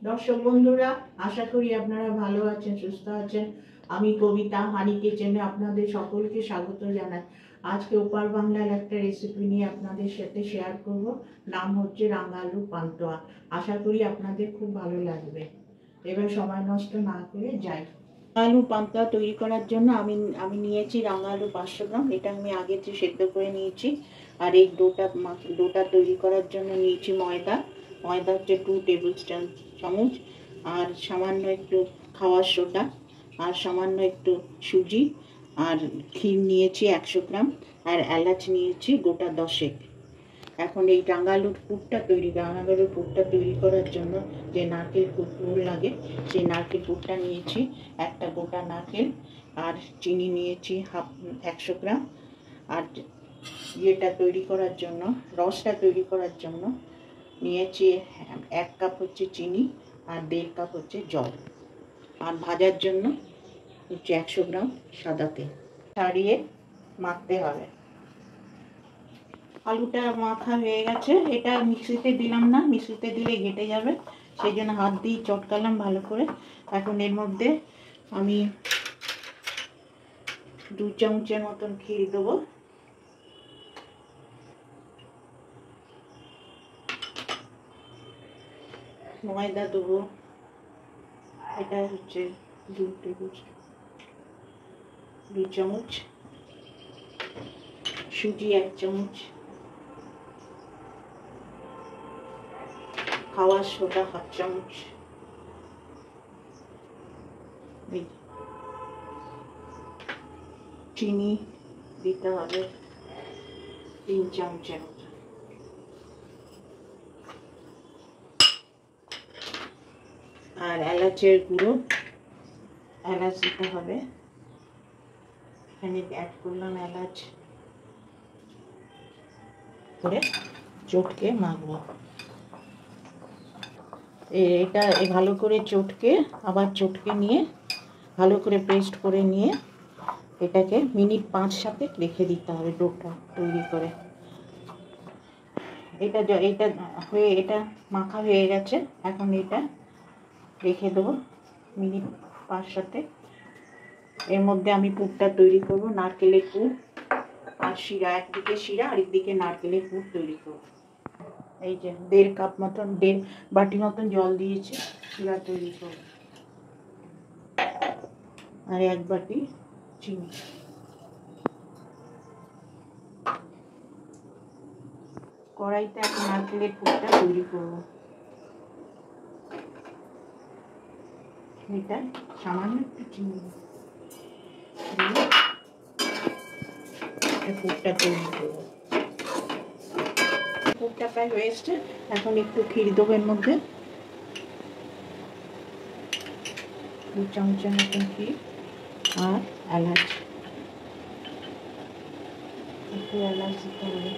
দর্শক বন্ধুরা, আশা করি আপনারা ভালো আছেন, সুস্থ আছেন। আমি কবিতা হানি কিচেনে আপনাদের সকলকে স্বাগত জানাই। আজকে ওপার বাংলার একটা রেসিপি নিয়ে আপনাদের সাথে শেয়ার করব। নাম হচ্ছে রাঙা আলু পান্তুয়া। আশা করি আপনাদের খুব ভালো লাগবে। এবার সময় নষ্ট না করে যাই। আলু পান্তুয়া তৈরি করার জন্য আমি নিয়েছি রাঙা আলু 500 গ্রাম। এটা আমি আগে থেকে সেদ্ধ করে নিয়েছি। আর এই ডোটা তৈরি করার জন্য নিয়েছি ময়দা হচ্ছে 2 টেবিল চামচ, আর সামান্য একটু খাওয়ার সোডা, আর সামান্য একটু সুজি, আর ক্ষীর নিয়েছি 100 গ্রাম, আর এলাচ নিয়েছি গোটা 10। এখন এই রাঙালুর পুরটা তৈরি করার জন্য যে নারকেল পুর লাগে, সেই নারকেল পুরটা নিয়েছি একটা গোটা নারকেল, আর চিনি নিয়েছি 100 গ্রাম। আর রসটা তৈরি করার জন্য নিয়েছি 1 কাপ হচ্ছে চিনি, আর 1.5 কাপ হচ্ছে জল। আর ভাজার জন্য হচ্ছে 100 গ্রাম সাদা তেল। ছাড়িয়ে মাখতে হবে। আলুটা মাখা হয়ে গেছে। এটা মিক্সিতে দিলাম না, মিক্সিতে দিলে ঘেটে যাবে, সেই জন্য হাত দিয়ে চটকালাম ভালো করে। এখন এর মধ্যে আমি 2 চামচের মতন ক্ষীর দেবো। ময়দা দেবো, এটা হচ্ছে 2 চামচ, সুজি 1 চামচ, খাওয়ার সোডা 1/2 চামচ, চিনি দিতে হবে 3 চামচের মতো, আর এলাচের গুঁড়ো, এলাচ দিতে হবে। এখানে অ্যাড করলাম এলাচ, করে চটকে মাখবো। এটা ভালো করে চটকে নিয়ে ভালো করে পেস্ট করে নিয়ে এটাকে মিনিট 5-7 রেখে দিতে হবে ডোটা তৈরি করে। এটা মাখা হয়ে গেছে। এখন এটা রেখে দেবো মিনিট 5-7। এর মধ্যে আমি পুরটা তৈরি করব, নারকেলের পুর আর শিরা, একদিকে শিরা আর একদিকে নারকেলের পুর তৈরি করব। এই যে 1.5 কাপ মতন, 1.5 বাটি মতন জল দিয়েছি শিরা তৈরি করব, আর 1 বাটি চিনি। কড়াইতে এখন নারকেলের পুরটা তৈরি করব। এটা সামান্য একটু চিনি দিয়ে পুরটা তৈরি করব। পুরটা প্রায় হয়ে এসছে। এখন একটু ক্ষীর দেবো এর মধ্যে, 2 চামচের মতন ক্ষীর, আর এলাচ, একটু এলাচ দিতে হবে।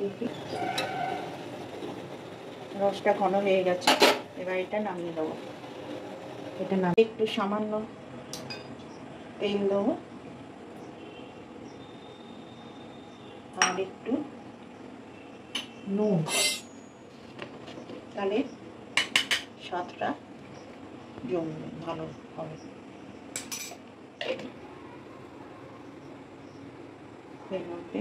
দেখি রসটা ঘন হয়ে গেছে। এবার এটা নামিয়ে দেবো। একটু সামান্য তেল দেবো, আর একটু নুন, তাহলে স্বাদটা জমবে, ভালো হবে। এর মধ্যে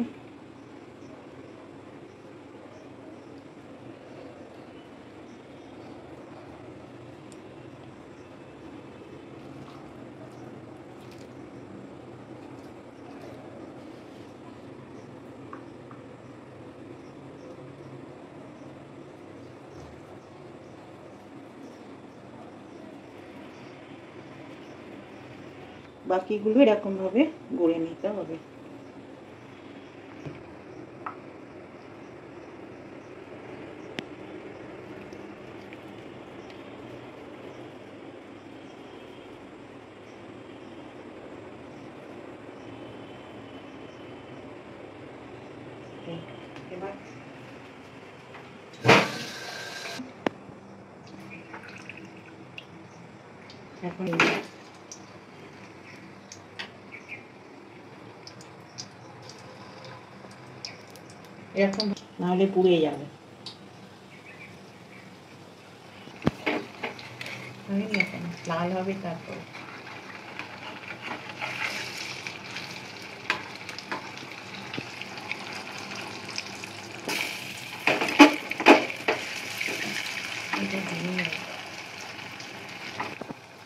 বাকিগুলো এরকমভাবে গড়ে নিতে হবে। এবার এখন এরকম, নাহলে পুড়ে যাবে। এখন লাল হবে তারপর।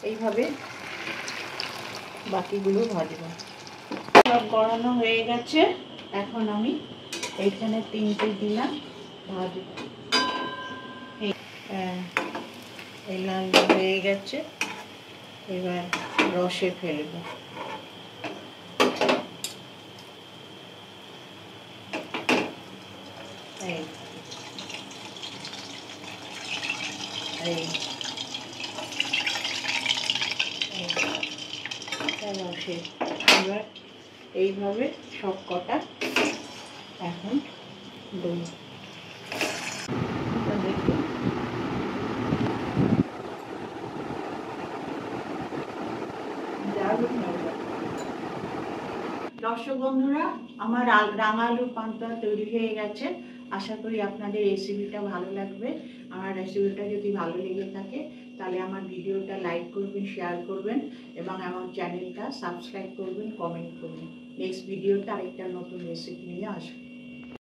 এইভাবে বাকিগুলো ভাজবো। সব গড়ানো হয়ে গেছে, এখন আমি এইখানে 3টে দিলাম ভাজবো। এই লাল হয়ে গেছে, এবার রসে ফেলবো। এই এই রসে এবার এইভাবে সব কটা এখন দই দেখি। দর্শক বন্ধুরা, আমার রাঙা আলুর পান্তা তৈরি হয়ে গেছে। আশা করি আপনাদের রেসিপিটা ভালো লাগবে। আমার রেসিপিটা যদি ভালো লেগে থাকে তাহলে আমার ভিডিওটা লাইক করবেন, শেয়ার করবেন এবং আমার চ্যানেলটা সাবস্ক্রাইব করবেন, কমেন্ট করবেন। নেক্সট ভিডিওতে আরেকটা নতুন রেসিপি নিয়ে আসবো।